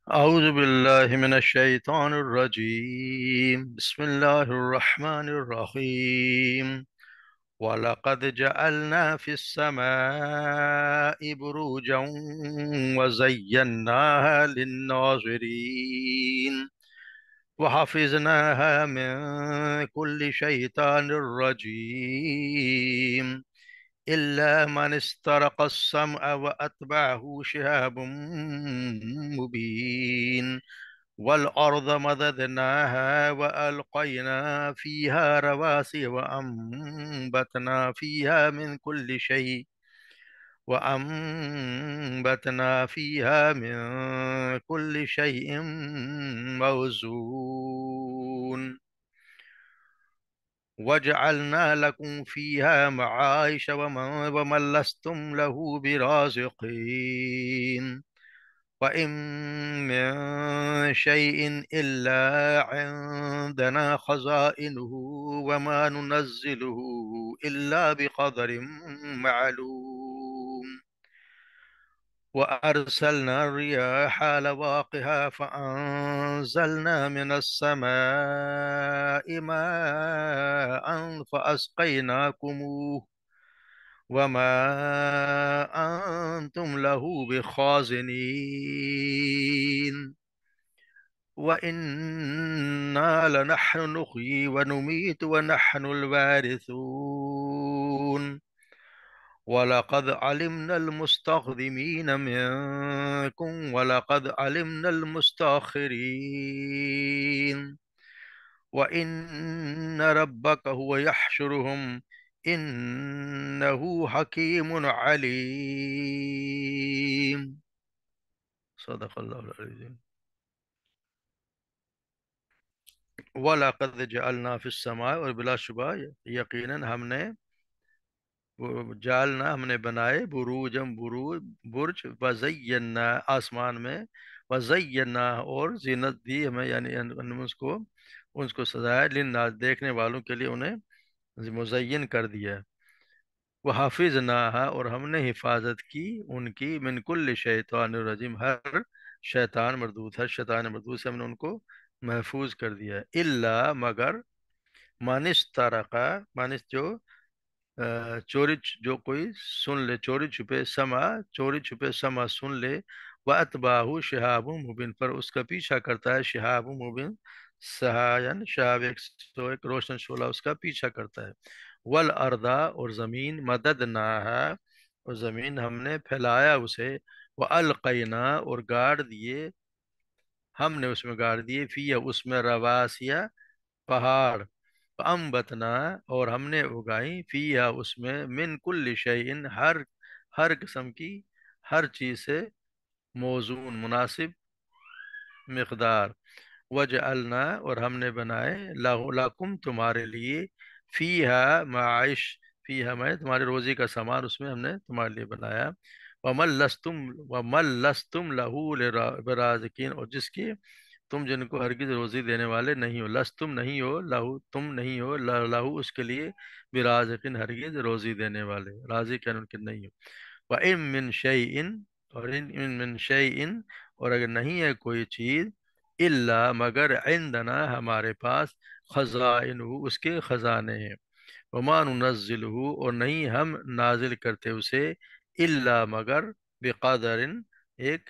أعوذ بالله من الشيطان الرجيم بسم الله الرحمن الرحيم ولقد جعلنا في السماء بروجا وزيناها للناظرين وحفظناها من كل شيطان رجيم إلا من استرق السمع وأتبعه شهاب مبين والأرض مددناها وألقينا فيها رواسي وأنبتنا فيها من كل شيء موزون وجعلنا لكم فيها معايش ومن لستم له برازقين وإن من شيء إلا عندنا خزائنه وما ننزله إلا بقدر معلوم وأرسلنا الرياح لواقها فأنزلنا من السماء ماء فأسقيناكموه وما أنتم له بخازنين وإنا لنحن نحيي ونميت ونحن الوارثون ولقد علمنا المستقدمين منكم ولقد علمنا المستأخرين وإن ربك هو يحشرهم إنه حكيم عليم صدق الله العظيم وَلَقَدْ جَعَلْنَا فِي السَّمَاءِ اور بلا شبہ یقیناً ہم نے بنائے بروجم برج وزینا آسمان میں وزینا اور زینت دی ہمیں یعنی اس کو سجایا للناس دیکھنے والوں کے لیے انہیں مزین کر دیا وہ حافظناہا اور ہم نے حفاظت کی ان کی من کل شیطان الرجیم ہر شیطان مردود سے ہم نے ان کو محفوظ کر دیا الا مگر مانس جو کوئی سن لے چوری چھپے سما سن لے وَأَتْبَعَهُ شِهَابٌ مبین پر اس کا پیچھا کرتا ہے شہاب مبین سہاین شہاب ایک روشن شعلہ اس کا پیچھا کرتا ہے والارض اور زمین مددناہا اور زمین ہم نے پھیلایا اسے وَأَلْقَيْنَا اور ہم نے اس میں گاڑ دیے فی اس میں رواسیا پہاڑ انبتنا اور ہم نے اگائی فیہا اس میں من کل شیئن ہر قسم کی ہر چیز سے موزون مناسب مقدار وجعلنا اور ہم نے بنائے لکم تمہارے لیے فیہا معاش فیہا میں تمہارے روزی کا سامان اس میں ہم نے تمہارے لیے بنایا وَمَن لَّسْتُمْ لَهُ برازقین اور جس کی تم جن کو ہرگز روزی دینے والے نہیں ہو لستم نہیں ہو لہو تم نہیں ہو لہو اس کے لیے برازقین ہرگز روزی دینے والے رازق ان کے نہیں ہو وَإِن مِّن شَيْءٍ اور ان من شَيْءٍ اور اگر نہیں ہے کوئی چیز الا مگر عندنا ہمارے پاس خزائنہ اس کے خزانے ہیں وما ننزلہ اور نہیں ہم نازل کرتے اسے الا مگر بقدر ایک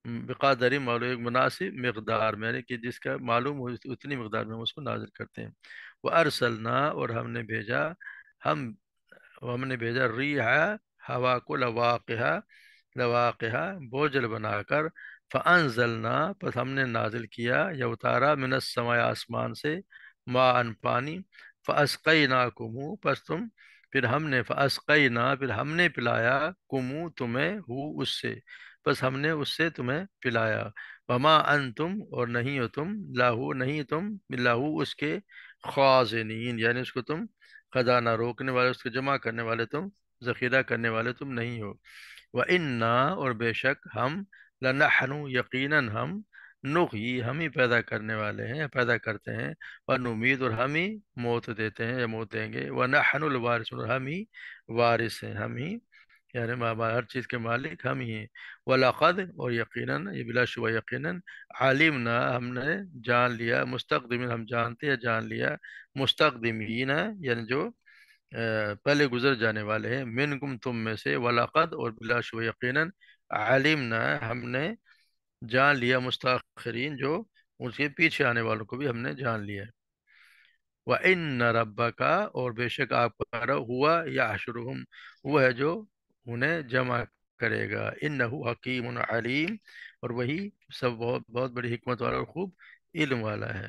معلوم ایک مناسب مقدار میں یعنی کہ جس کا معلوم ہو اتنی مقدار میں ہم اس کو نازل کرتے ہیں وہ ارسلنا اور ہم ہم نے بھیجا ریح ہوا کو لواقہ بوجھل بنا کر فانزلنا پس ہم نے نازل کیا یا اتارا من السماء آسمان سے ماء پانی فاسقیناکم پھر ہم نے پلایا کمو تمہیں اس سے بس ہم نے اس سے تمہیں پلایا وما انتم اور نہیں ہو تم لاہو اس کے خازنین یعنی اس کو تم خزانہ روکنے والے اس کو جمع کرنے والے تم ذخیرہ کرنے والے تم نہیں ہو وَإِنَّا اور بے شک ہم لَنَحْنُ یقیناً ہم ہی پیدا کرنے والے ہیں پیدا کرتے ہیں وَنُمِيتُ اور ہم ہی موت دیتے ہیں یا موت دیں گے وَنَحْنُ الْوَارِثُونَ اور ہم ہی وارث ہیں ہم ہی یعنی ہر چیز کے مالک ہم ہی ہیں۔ وَلَقَدْ، اور یقیناً، یہ بلا شبہ یقیناً، عَلِمْنَا، ہم نے جان لیا، مستقدمین ہم جانتے ہیں، جان لیا، مستقدمین یعنی جو پہلے گزر جانے والے ہیں، منکم تم میں سے، وَلَقَدْ، اور بلا شبہ یقیناً، عَلِمْنَا ہم نے جان لیا، مستاخرین جو اس کے پیچھے آنے والوں کو بھی ہم نے جان لیا ہے۔ وَإِنَّ رَبَّكَ، اور بے شک آپ کا رب، ہوا یحشرہم، وہ ہے جو انہیں جمع کرے گا، انہ حکیم علیم، اور وہی سب بہت بہت بڑی حکمت والا اور خوب علم والا ہے۔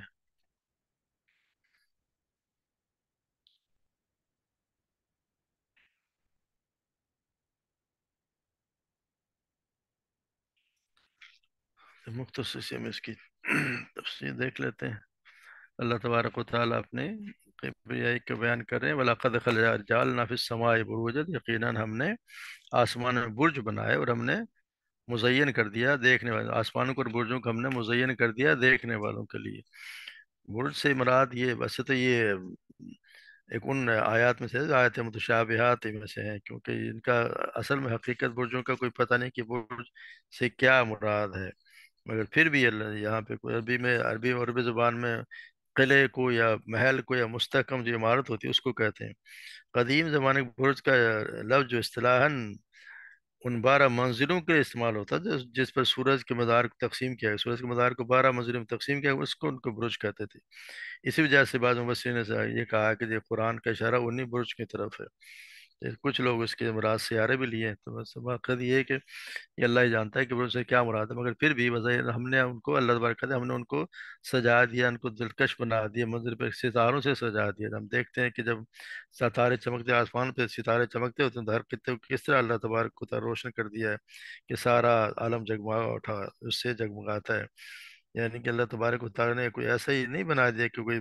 مختصر سے ہم اس کی تفسیر دیکھ لیتے ہیں۔ اللہ تبارک و تعالیٰ اپنے کبریائی کا بیان کر رہے ہیں، وَلَقَدْ جَعَلْنَا فِي السَّمَاءِ بُرُوجًا، یقیناً ہم نے آسمان میں برج بنائے اور ہم نے مزین کر دیا دیکھنے والے آسمانوں کو اور برجوں کو ہم نے مزین کر دیا دیکھنے والوں کے لیے۔ برج سے مراد یہ، ویسے تو یہ ایک ان آیات میں سے آیت متشابہات میں سے ہیں، کیونکہ ان کا اصل میں حقیقت برجوں کا کوئی پتہ نہیں کہ برج سے کیا مراد ہے، مگر پھر بھی اللہ یہاں پہ کوئی عربی اور عربی زبان میں قلعے کو یا محل کو یا مستحکم جو عمارت ہوتی ہے اس کو کہتے ہیں۔ قدیم زمانے کے برج کا لفظ جو اصطلاحاً ان 12 منزلوں کے استعمال ہوتا ہے جس پر سورج کے مدار کو تقسیم کیا گیا، سورج کے مدار کو 12 منزلوں میں تقسیم کیا گیا، اس کو ان کو برج کہتے تھے۔ اسی وجہ سے بعض مفسرین نے یہ کہا کہ یہ قرآن کا اشارہ انہی برج کی طرف ہے۔ کچھ لوگ اس کے مراد سیارے بھی لیے ہیں، تو بس مقصد یہ ہے کہ یہ اللہ ہی جانتا ہے کہ برج سے کیا مراد ہے، مگر پھر بھی بظاہر ہم نے ان کو، اللہ تبارک کہتے ہیں، ہم نے ان کو سجا دیا، ان کو دلکش بنا دیا، منظر پہ ستاروں سے سجا دیا۔ ہم دیکھتے ہیں کہ جب ستارے چمکتے، آسمان پہ ستارے چمکتے ہوتے ہیں تو ہر کس طرح اللہ تبارک کو تعالیٰ روشن کر دیا ہے کہ سارا عالم جگمگا اٹھا، اس سے جگمگاتا ہے۔ یعنی کہ اللہ تبارک و تعالیٰ نے کوئی ایسا ہی نہیں بنا دیا کہ کوئی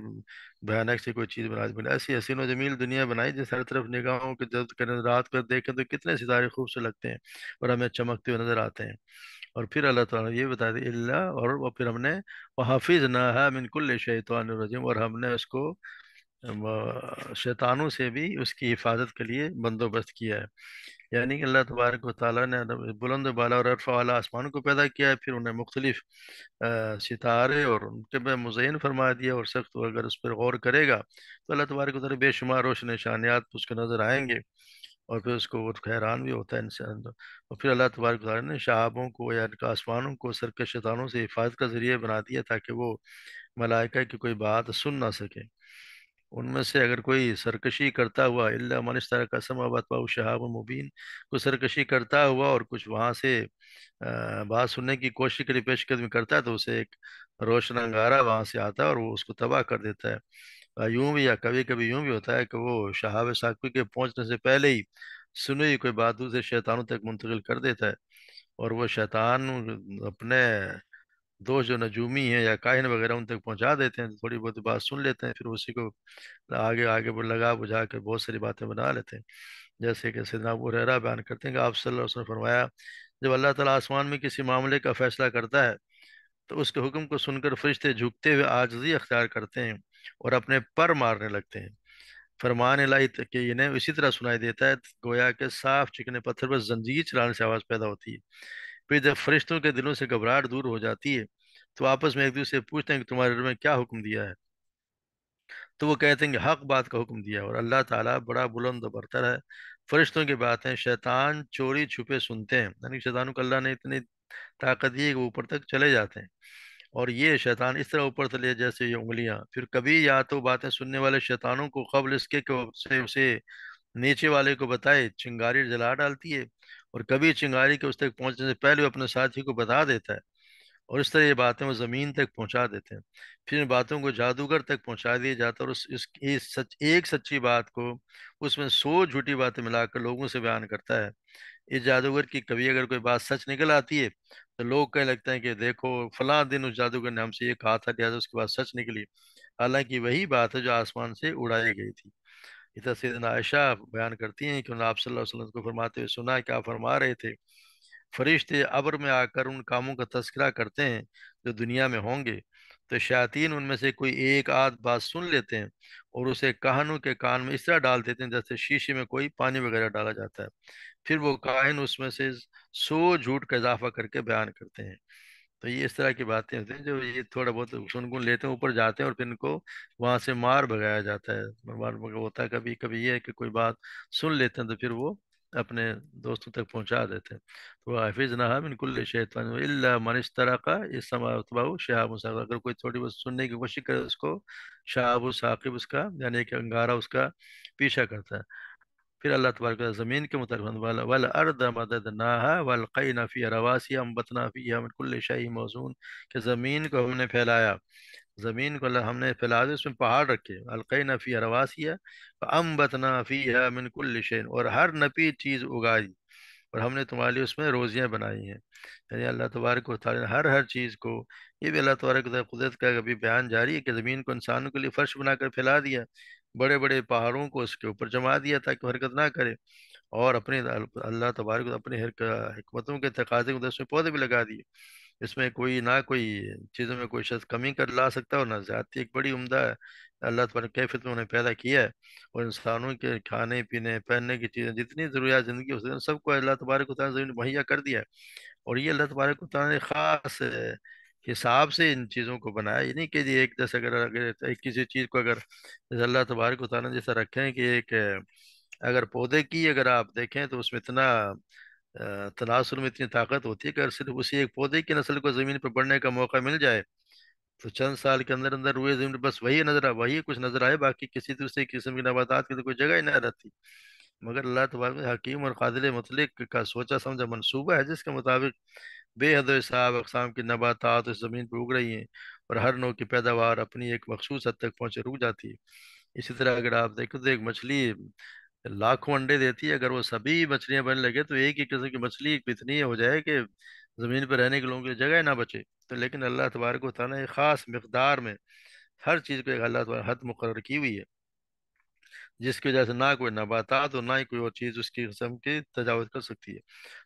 بھیانک سی کوئی چیز بنا دی، بنا ایسی حسین و جمیل دنیا بنائی جس ہر طرف نگاہوں کے جذب کرنے، رات کو دیکھیں تو کتنے ستارے خوبصورت لگتے ہیں اور ہمیں چمکتے ہوئے نظر آتے ہیں۔ اور پھر اللہ تعالیٰ نے یہ بتا دی اللہ، اور وہ پھر ہم نے وَحَفِظْنَاهَا مِن كُلِّ شَيْطَانٍ رَجِيمٍ، اور ہم نے اس کو شیطانوں سے بھی اس کی حفاظت کے لیے بندوبست کیا ہے۔ یعنی کہ اللہ تبارک و تعالیٰ نے بلند و بالا اور عرف والا آسمانوں کو پیدا کیا ہے، پھر انہیں مختلف ستارے اور ان کے میں مزین فرما دیا، اور سخت اگر اس پر غور کرے گا تو اللہ تبارک و تعالیٰ بے شمار روشن نشانیات اس کو نظر آئیں گے، اور پھر اس کو وہ حیران بھی ہوتا ہے انسان۔ اور پھر اللہ تبارک و تعالیٰ نے شہابوں کو یا آسمانوں کو سرکش شیطانوں سے حفاظت کا ذریعہ بنا دیا تاکہ وہ ملائکہ کی کوئی بات سن نہ سکے۔ ان میں سے اگر کوئی سرکشی کرتا ہوا، الا من استرق قسم واتبعه شهاب مبین، کوئی سرکشی کرتا ہوا اور کچھ وہاں سے بات سننے کی کوشش کے لیے پیش قدمی کرتا ہے تو اسے ایک روشن انگارہ وہاں سے آتا ہے اور وہ اس کو تباہ کر دیتا ہے۔ یوں بھی، یا کبھی کبھی یوں بھی ہوتا ہے کہ وہ شہاب ثاقب کے پہنچنے سے پہلے ہی سنی ہوئی کوئی بات دوسرے شیطانوں تک منتقل کر دیتا ہے، اور وہ شیطان اپنے دوست جو نجومی ہیں یا کاہن وغیرہ ان تک پہنچا دیتے ہیں، تھوڑی بہت بات سن لیتے ہیں، پھر اسی کو آگے آگے وہ لگا بجھا کے بہت ساری باتیں بنا لیتے ہیں۔ جیسے کہ سیدنا ابو ہریرہ بیان کرتے ہیں کہ آپ صلی اللہ علیہ وسلم نے فرمایا، جب اللہ تعالیٰ آسمان میں کسی معاملے کا فیصلہ کرتا ہے تو اس کے حکم کو سن کر فرشتے جھکتے ہوئے عاجزی اختیار کرتے ہیں اور اپنے پر مارنے لگتے ہیں۔ فرمان الہی کہ انہیں اسی طرح سنائی دیتا ہے گویا کہ صاف چکنے پتھر پر زنجیر چلانے سے آواز پیدا ہوتی ہے۔ پھر جب فرشتوں کے دلوں سے گھبراہٹ دور ہو جاتی ہے تو آپس میں ایک دوسرے سے پوچھتے ہیں کہ تمہارے رب نے کیا حکم دیا ہے، تو وہ کہتے ہیں کہ حق بات کا حکم دیا، اور اللہ تعالیٰ بڑا بلند و برتر ہے۔ فرشتوں کی باتیں شیطان چوری چھپے سنتے ہیں، یعنی شیطانوں کو اللہ نے اتنی طاقت دی ہے کہ وہ اوپر تک چلے جاتے ہیں، اور یہ شیطان اس طرح اوپر چلے جیسے یہ انگلیاں۔ پھر کبھی یا تو باتیں سننے والے شیطانوں کو قبل اس کے کہ اسے نیچے والے کو بتائے چنگاری جلا ڈالتی ہے، اور کبھی چنگاری کے اس تک پہنچنے سے پہلے وہ اپنے ساتھی کو بتا دیتا ہے، اور اس طرح یہ باتیں وہ زمین تک پہنچا دیتے ہیں۔ پھر ان باتوں کو جادوگر تک پہنچا دیا جاتا ہے، اور ایک سچی بات کو اس میں 100 جھوٹی باتیں ملا کر لوگوں سے بیان کرتا ہے۔ اس جادوگر کی کبھی اگر کوئی بات سچ نکل آتی ہے تو لوگ کہنے لگتے ہیں کہ دیکھو فلاں دن اس جادوگر نے ہم سے یہ کہا تھا، لہٰذا اس کی بات سچ نکلی، حالانکہ وہی بات ہے جو آسمان سے اڑائی گئی تھی۔ اس طرح سیدنا عائشہ بیان کرتی ہیں کہ انہوں نے آپ صلی اللہ علیہ وسلم کو فرماتے ہوئے سنا کہ آپ فرما رہے تھے، فرشتے ابر میں آ کر ان کاموں کا تذکرہ کرتے ہیں جو دنیا میں ہوں گے، تو شیاطین ان میں سے کوئی ایک آدھ بات سن لیتے ہیں اور اسے کاہنوں کے کان میں اس طرح ڈال دیتے ہیں جیسے شیشے میں کوئی پانی وغیرہ ڈالا جاتا ہے، پھر وہ کاہن اس میں سے 100 جھوٹ کا اضافہ کر کے بیان کرتے ہیں۔ تو یہ اس طرح کی باتیں ہوتی ہیں جو یہ تھوڑا بہت سنگن لیتے ہیں، اوپر جاتے ہیں اور پھر ان کو وہاں سے مار بھگایا جاتا ہے۔ ہوتا ہے کبھی کبھی یہ ہے کہ کوئی بات سن لیتے ہیں تو پھر وہ اپنے دوستوں تک پہنچا دیتے ہیں۔ تو حافظ نہ من کل شیطان الا من استرق اس سما اتباع شہاب ثاقب، اگر کوئی تھوڑی بہت سننے کی کوشش کرے اس کو شہاب ثاقب اس کا یعنی کہ انگارہ اس کا پیچھا کرتا ہے۔ پھر اللہ تبارک و تعالیٰ زمین کے متعلق والارض مددناها والقینا فیها رواسي انبتنا فیها من کل شیء موزون، کہ زمین کو ہم نے پھیلایا، زمین کو ہم نے پھیلا دیا، اس میں پہاڑ رکھے، القینا فیها رواسي فانبتنا فیها من کل شیء، اور ہر نپی چیز اگائی اور ہم نے تمہارے لیے اس میں روزیاں بنائی ہیں۔ یعنی اللہ تبارک و تعالیٰ نے ہر چیز کو، یہ بھی اللہ تبارک و تعالیٰ قدرت کا ابھی بیان جاری ہے کہ زمین کو انسانوں کے لیے فرش بنا کر پھیلا دیا، بڑے بڑے پہاڑوں کو اس کے اوپر جما دیا تاکہ وہ حرکت نہ کرے، اور اپنے اللہ تبارک و اپنے حکمتوں کے تقاضے کو اس میں پودے بھی لگا دیے، اس میں کوئی نہ کوئی چیزوں میں کوئی شخص کمی کر لا سکتا اور نہ زیادتی، ایک بڑی عمدہ ہے اللہ تبارک کیفیت میں انہیں پیدا کیا ہے، اور انسانوں کے کھانے پینے پہننے کی چیزیں جتنی ضروریات زندگی ہو سکتی ہیں سب کو اللہ تبارک و تعالیٰ نے زمین مہیا کر دیا ہے۔ اور یہ اللہ تبارک و تعالیٰ نے خاص حساب سے ان چیزوں کو بنایا، یہ نہیں کہ جی ایک جیسے اگر کسی چیز کو اگر جیسے اللہ تبارک و تعالیٰ نے جیسا رکھیں کہ ایک اگر پودے کی اگر آپ دیکھیں تو اس میں اتنا تناسل میں اتنی طاقت ہوتی ہے کہ اگر صرف اسی ایک پودے کی نسل کو زمین پر بڑھنے کا موقع مل جائے تو چند سال کے اندر اندر روئے زمین پہ بس وہی نظر آئے، وہی کچھ نظر آئے، باقی کسی دوسرے قسم کی نباتات کی تو کوئی جگہ ہی نہ رہتی۔ مگر اللہ تبارک حکیم اور قادر مطلق کا سوچا سمجھا منصوبہ ہے جس کے مطابق بے حد و حساب اقسام کی نباتات اس زمین پہ اگ رہی ہیں، اور ہر نوع کی پیداوار اپنی ایک مخصوص حد تک پہنچے رک جاتی ہے۔ اسی طرح اگر آپ دیکھیں تو ایک مچھلی لاکھوں انڈے دیتی ہے، اگر وہ سبھی مچھلیاں بننے لگے تو ایک ہی قسم کی مچھلی اتنی ہو جائے کہ زمین پہ رہنے کے لوگوں کی جگہ ہی نہ بچے۔ تو لیکن اللہ تبارک و تعالیٰ نے ایک خاص مقدار میں ہر چیز کو ایک اللہ تعالیٰ حد مقرر کی ہوئی ہے، جس کی وجہ سے نہ کوئی نباتات اور نہ ہی کوئی اور چیز اس کی قسم کی تجاوز کر سکتی ہے۔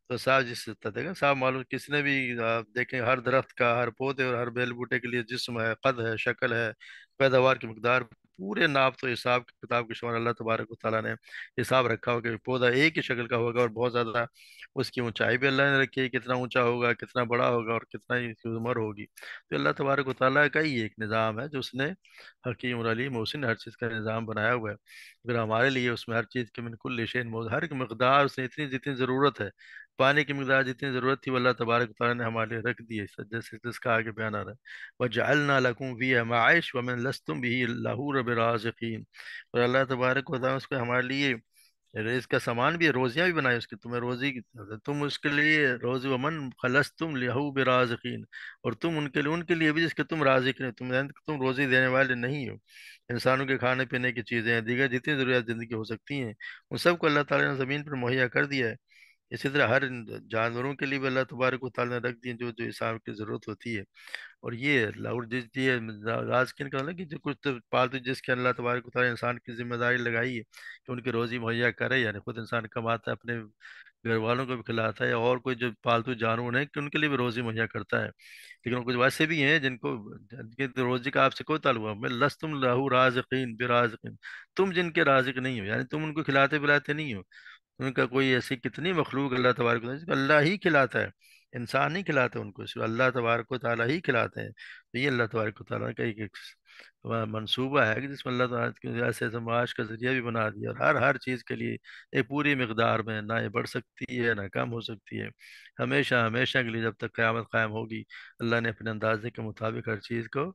تو صاحب جس سے دیکھیں صاحب معلوم کسی نے بھی آپ دیکھیں ہر درخت کا، ہر پودے اور ہر بیل بوٹے کے لیے جسم ہے، قد ہے، شکل ہے، پیداوار کی مقدار، پورے ناپ تو حساب کتاب کے شمار اللہ تبارک و تعالیٰ نے حساب رکھا ہوگا کہ پودا ایک ہی شکل کا ہوگا اور بہت زیادہ اس کی اونچائی بھی اللہ نے رکھی ہے، کتنا اونچا ہوگا، کتنا بڑا ہوگا اور کتنا ہی اس کی عمر ہوگی۔ تو اللہ تبارک و تعالیٰ کا ہی ایک نظام ہے جو اس نے حکیم اور علیم محسن ہر چیز کا نظام بنایا ہوا ہے، پھر ہمارے لیے اس میں ہر چیز کے من کل شیء موجود، ہر ایک مقدار سے اتنی جتنی ضرورت ہے، پانی کی مقدار جتنی ضرورت تھی وہ اللہ تبارک و تعالیٰ نے ہمارے لیے رکھ دی ہے، جیسے جس کا آگے بیان آ رہا ہے وَجَعَلْنَا لَكُمْ فِيهَا مَعَائِشَ وَمَن لَسْتُمْ بِهِ لَهُ بِرَازِقِينَ، اور اللہ تبارک و تعالیٰ اس کو ہمارے لیے رزق کا سامان بھی ہے، روزیاں بھی بنائی اس کی، تمہیں روزی تم اس کے لیے روزی ومن خلصتم لہو برازقین، اور تم ان کے لیے بھی جس کے تم رازق نہیں، تم روزی دینے والے نہیں ہو۔ انسانوں کے کھانے پینے کی چیزیں ہیں، دیگر جتنی ضروریات زندگی ہو سکتی ہیں ان سب کو اللہ تعالیٰ نے زمین پر مہیا کر دیا ہے۔ اسی طرح ہر جانوروں کے لیے بھی اللہ تبارک و تعالیٰ نے رکھ دی جو جو انسان کی ضرورت ہوتی ہے۔ اور یہ اور جس یہ رازقین کا مطلب کہ جو کچھ تو پالتو جس کے اللہ تبارک و تعالیٰ نے انسان کی ذمہ داری لگائی ہے کہ ان کی روزی مہیا کرے، یعنی خود انسان کماتا ہے، اپنے گھر والوں کو بھی کھلاتا ہے، اور کوئی جو پالتو جانور ہیں کہ ان کے لیے بھی روزی مہیا کرتا ہے۔ لیکن کچھ ویسے بھی ہیں جن کی تو روزی کا آپ سے کوئی تعلق میں لستم لہو رازقین برازقین، تم جن کے رازق نہیں ہو، یعنی تم ان کو کھلاتے پلاتے نہیں ہو، ان کا کوئی ایسی کتنی مخلوق اللہ تبارک و تعالیٰ جس کو اللہ ہی کھلاتا ہے، انسان نہیں کھلاتے ان کو، صرف اللہ تبارک و تعالیٰ ہی کھلاتے ہیں۔ تو یہ اللہ تبارک و تعالیٰ کا ایک منصوبہ ہے کہ جس میں اللہ تعالیٰ کے ایسے ایسے معاش کا ذریعہ بھی بنا دیا، اور ہر چیز کے لیے ایک پوری مقدار میں، نہ یہ بڑھ سکتی ہے نہ کم ہو سکتی ہے، ہمیشہ ہمیشہ کے لیے جب تک قیامت قائم ہوگی اللہ نے اپنے اندازے کے مطابق ہر چیز کو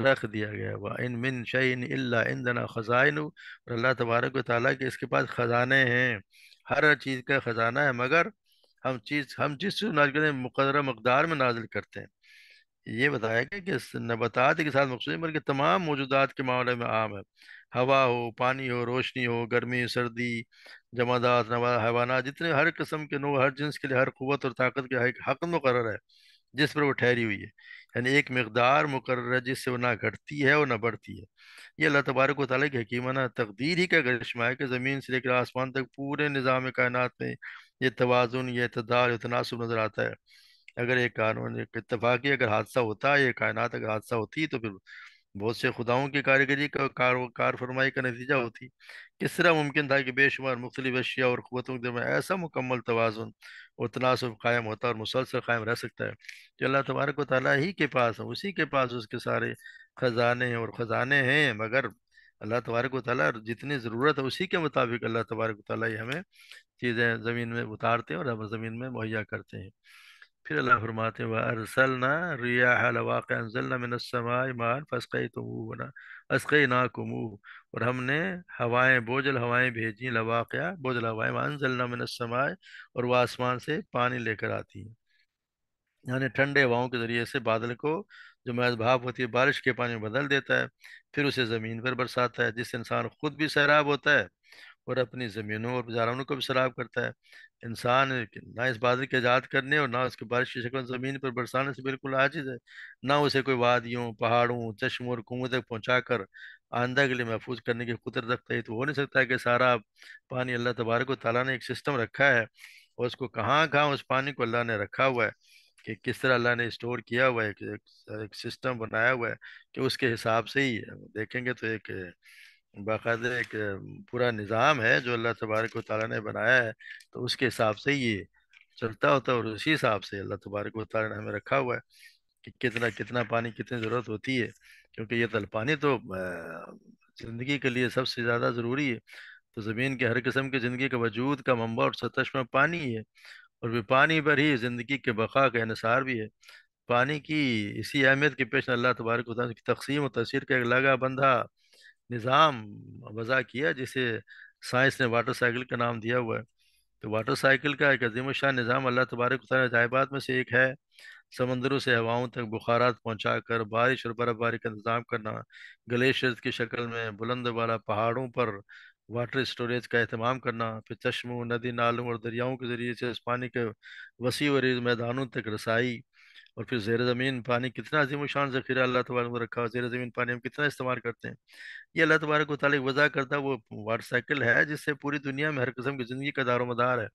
رکھ دیا گیا ہے۔ وَإِن مِّن شَيْءٍ إِلَّا عِندَنَا خَزَائِنُ، اور اللہ تبارک و تعالیٰ کے اس کے پاس خزانے ہیں، ہر چیز کا خزانہ ہے، مگر ہم جس چیز نازل کرتے ہیں مقررہ مقدار میں نازل کرتے ہیں۔ یہ بتایا گیا کہ اس نباتات کے ساتھ مخصوص نہیں بلکہ تمام موجودات کے معاملے میں عام ہے، ہوا ہو، پانی ہو، روشنی ہو، گرمی سردی، جمادات حیوانات، جتنے ہر قسم کے نوع، ہر جنس کے لیے ہر قوت اور طاقت کے ایک حق مقرر ہے جس پر وہ ٹھہری ہوئی ہے، یعنی ایک مقدار مقرر ہے جس سے وہ نہ گھٹتی ہے اور نہ بڑھتی ہے۔ یہ اللہ تبارک و تعالیٰ کی حکیمانہ تقدیر ہی کا کرشمہ ہے کہ زمین سے لے کر آسمان تک پورے نظام کائنات میں یہ توازن، یہ اعتدال، یہ تناسب نظر آتا ہے۔ اگر ایک قانون ایک اتفاقی اگر حادثہ ہوتا ہے، یہ کائنات اگر حادثہ ہوتی تو پھر بہت سے خداؤں کی کاریگری کا کار فرمائی کا نتیجہ ہوتی۔ کس طرح ممکن تھا کہ بے شمار مختلف اشیاء اور قوتوں کے درمیان ایسا مکمل توازن اور تناسب قائم ہوتا ہے اور مسلسل قائم رہ سکتا ہے؟ کہ اللہ تبارک و تعالیٰ ہی کے پاس ہے، اسی کے پاس اس کے سارے خزانے اور خزانے ہیں، مگر اللہ تبارک و تعالیٰ جتنی ضرورت ہے اسی کے مطابق اللہ تبارک و تعالیٰ ہی ہمیں چیزیں زمین میں اتارتے ہیں اور ہم زمین میں مہیا کرتے ہیں۔ پھر اللہ فرماتے ہیں وَأَرْسَلْنَا رِيَاحَ لَوَاقِعَ أَنزَلْنَا مِنَ السَّمَاءِ مَاءً فَأَسْقَيْنَاكُمُوهُ اور ہم نے ہوائیں بوجھل ہوائیں بھیجی، لواقع بوجھل ہوائیں وَأَنزَلْنَا مِنَ السَّمَاءِ اور وہ آسمان سے پانی لے کر آتی ہیں، یعنی ٹھنڈے ہواؤں کے ذریعے سے بادل کو جو محض بھاپ ہوتی ہے بارش کے پانی میں بدل دیتا ہے، پھر اسے زمین پر برساتا ہے، جس سے انسان خود بھی سیراب ہوتا ہے اور اپنی زمینوں اور جانوروں کو بھی سیراب کرتا ہے۔ انسان نہ اس بادل کے ایجاد کرنے اور نہ اس کے بارش کی شکل زمین پر برسانے سے بالکل عاجز ہے، نہ اسے کوئی وادیوں پہاڑوں چشموں اور کنویں تک پہنچا کر آئندہ کے لیے محفوظ کرنے کی قدرت رکھتا ہے۔ تو ہو نہیں سکتا ہے کہ سارا پانی اللہ تبارک و تعالیٰ نے ایک سسٹم رکھا ہے اور اس کو کہاں کہاں اس پانی کو اللہ نے رکھا ہوا ہے، کہ کس طرح اللہ نے اسٹور کیا ہوا ہے، ایک سسٹم بنایا ہوا ہے کہ اس کے حساب سے ہی دیکھیں گے تو ایک باقاعدہ ایک پورا نظام ہے جو اللہ تبارک و تعالیٰ نے بنایا ہے، تو اس کے حساب سے یہ چلتا ہوتا ہے، اور اسی حساب سے اللہ تبارک و تعالیٰ نے ہمیں رکھا ہوا ہے کہ کتنا کتنا پانی کتنی ضرورت ہوتی ہے، کیونکہ یہ تل پانی تو زندگی کے لیے سب سے زیادہ ضروری ہے۔ تو زمین کے ہر قسم کی زندگی کا وجود کا منبع اور سرچشمہ پانی ہے، اور بھی پانی پر ہی زندگی کے بقا کا انحصار بھی ہے۔ پانی کی اسی اہمیت کے پیش اللہ تبارک و تعالیٰ کی تقسیم و تاثیر کا ایک لگا بندھا نظام وضع کیا، جسے سائنس نے واٹر سائیکل کا نام دیا ہوا ہے۔ تو واٹر سائیکل کا ایک عظیم الشان نظام اللہ تبارک و تعالیٰ عجائبات میں سے ایک ہے۔ سمندروں سے ہواؤں تک بخارات پہنچا کر بارش اور برف باری کا انتظام کرنا، گلیشیئرز کی شکل میں بلند بالا پہاڑوں پر واٹر اسٹوریج کا اہتمام کرنا، پھر چشموں ندی نالوں اور دریاؤں کے ذریعے سے اس پانی کے وسیع و عریض میدانوں تک رسائی، اور پھر زیر زمین پانی کتنا عظیم الشان ذخیرہ اللہ تبارک نے رکھا، زیر زمین پانی ہم کتنا استعمال کرتے ہیں۔ یہ اللہ تبارک و تعالیٰ وضع کرتا وہ واٹر سائیکل ہے جس سے پوری دنیا میں ہر قسم کی زندگی کا دار و مدار ہے۔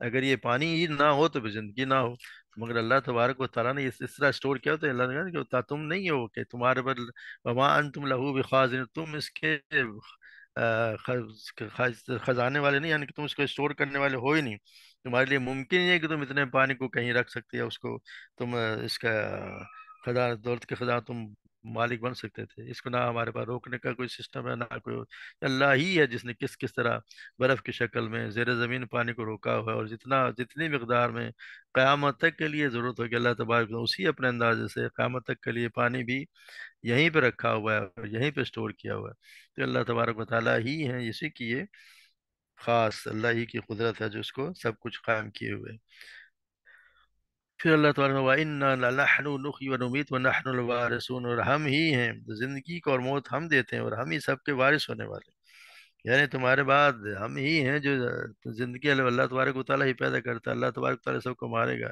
اگر یہ پانی ہی نہ ہو تو پھر زندگی نہ ہو، مگر اللہ تبارک و تعالیٰ نے اس طرح اسٹور کیا ہوتا ہے۔ اللہ نے کہا کہ تم نہیں ہو کہ تمہارے پر وما انتم لہو بخازن، تم اس کے خزانے والے نہیں، یعنی کہ تم اس کو اسٹور کرنے والے ہو ہی نہیں، تمہارے لیے ممکن ہی ہے کہ تم اتنے پانی کو کہیں رکھ سکتے ہو، اس کو تم اس کا خزانہ دولت کے خزانہ تم مالک بن سکتے تھے۔ اس کو نہ ہمارے پاس روکنے کا کوئی سسٹم ہے نہ کوئی، اللہ ہی ہے جس نے کس کس طرح برف کی شکل میں زیر زمین پانی کو روکا ہوا ہے، اور جتنی مقدار میں قیامت تک کے لیے ضرورت ہوگی اللہ تبارک نے اسی اپنے اندازے سے قیامت تک کے لیے پانی بھی یہیں پہ رکھا ہوا ہے اور یہیں پہ اسٹور کیا ہوا ہے۔ تو اللہ تبارک و تعالیٰ ہی ہے، اسی کی یہ خاص اللہ ہی کی قدرت ہے جو اس کو سب کچھ قائم کیے ہوئے ہے۔ پھر اللہ تعالیٰ نے وَإِنَّا لَنَحْنُ نُحْيِي وَنُمِيتُ وَنَحْنُ الْوَارِثُونَ، اور ہم ہی ہیں زندگی کو اور موت ہم دیتے ہیں اور ہم ہی سب کے وارث ہونے والے ہیں، یعنی تمہارے بعد ہم ہی ہیں جو زندگی اللہ تبارک و تعالیٰ ہی پیدا کرتا ہے، اللہ تبارک و تعالیٰ سب کو مارے گا،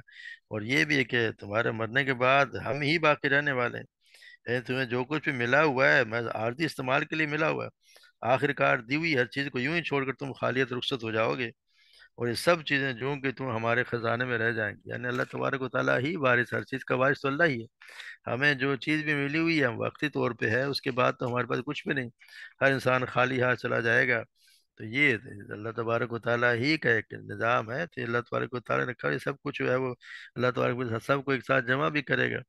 اور یہ بھی ہے کہ تمہارے مرنے کے بعد ہم ہی باقی رہنے والے ہیں۔ یعنی تمہیں جو کچھ بھی ملا ہوا ہے میں عارضی استعمال کے لیے ملا ہوا ہے، آخر کار دی ہوئی ہر چیز کو یوں ہی چھوڑ کر تم خالیت رخصت ہو جاؤ گے، اور یہ سب چیزیں جو کہ تم ہمارے خزانے میں رہ جائیں گی۔ یعنی اللہ تبارک و تعالیٰ ہی وارث، ہر چیز کا وارث تو اللہ ہی ہے۔ ہمیں جو چیز بھی ملی ہوئی ہے ہم وقتی طور پہ ہے، اس کے بعد تو ہمارے پاس کچھ بھی نہیں، ہر انسان خالی ہاتھ چلا جائے گا۔ تو یہ اللہ تبارک و تعالیٰ ہی کا ایک نظام ہے، تو اللہ تبارک و تعالیٰ نے رکھا ہے، یہ سب کچھ جو ہے وہ اللہ تبارک و تعالیٰ سب کو ایک ساتھ جمع بھی کرے گا۔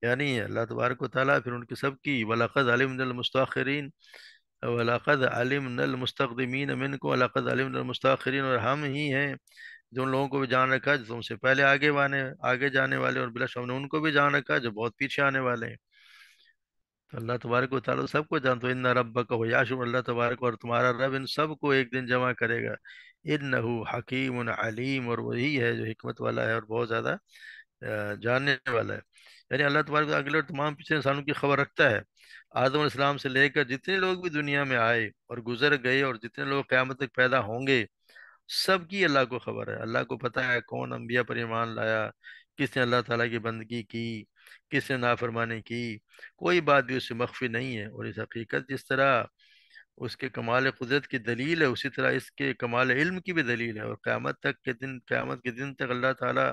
یعنی اللہ تبارک و تعالیٰ پھر ان کی سب کی وَلَقَدْ عَلِمْنَا الْمُسْتَأْخِرِينَ وَلَقَدْ عَلِمْنَا الْمُسْتَقْدِمِينَ مِنْكُمْ وَلَقَدْ عَلِمْنَا الْمُسْتَأْخِرِينَ، اور ہم ہی ہیں جو ان لوگوں کو بھی جان رکھا ہے جو تم سے پہلے آگے جانے والے، اور بلا شک ہم نے ان کو بھی جان رکھا ہے جو بہت پیچھے آنے والے ہیں۔ تو اللہ تبارک و تعالیٰ سب کو جانتا ہے، ان ربک ہو یاشر، اللہ تبارک اور تمہارا رب ان سب کو ایک دن جمع کرے گا۔ انہ حکیم علیم، اور وہی ہے جو حکمت والا ہے اور بہت زیادہ جاننے والا ہے۔ یعنی اللہ تبارک و تعالیٰ اگلے اور تمام پچھلے انسانوں کی خبر رکھتا ہے، آدم علیہ السلام سے لے کر جتنے لوگ بھی دنیا میں آئے اور گزر گئے اور جتنے لوگ قیامت تک پیدا ہوں گے، سب کی اللہ کو خبر ہے۔ اللہ کو پتہ ہے کون انبیاء پر ایمان لایا، کس نے اللہ تعالیٰ کی بندگی کی، کس نے نافرمانی کی، کوئی بات بھی اس سے مخفی نہیں ہے۔ اور اس حقیقت جس طرح اس کے کمال قدرت کی دلیل ہے، اسی طرح اس کے کمال علم کی بھی دلیل ہے، اور قیامت کے دن تک اللہ تعالیٰ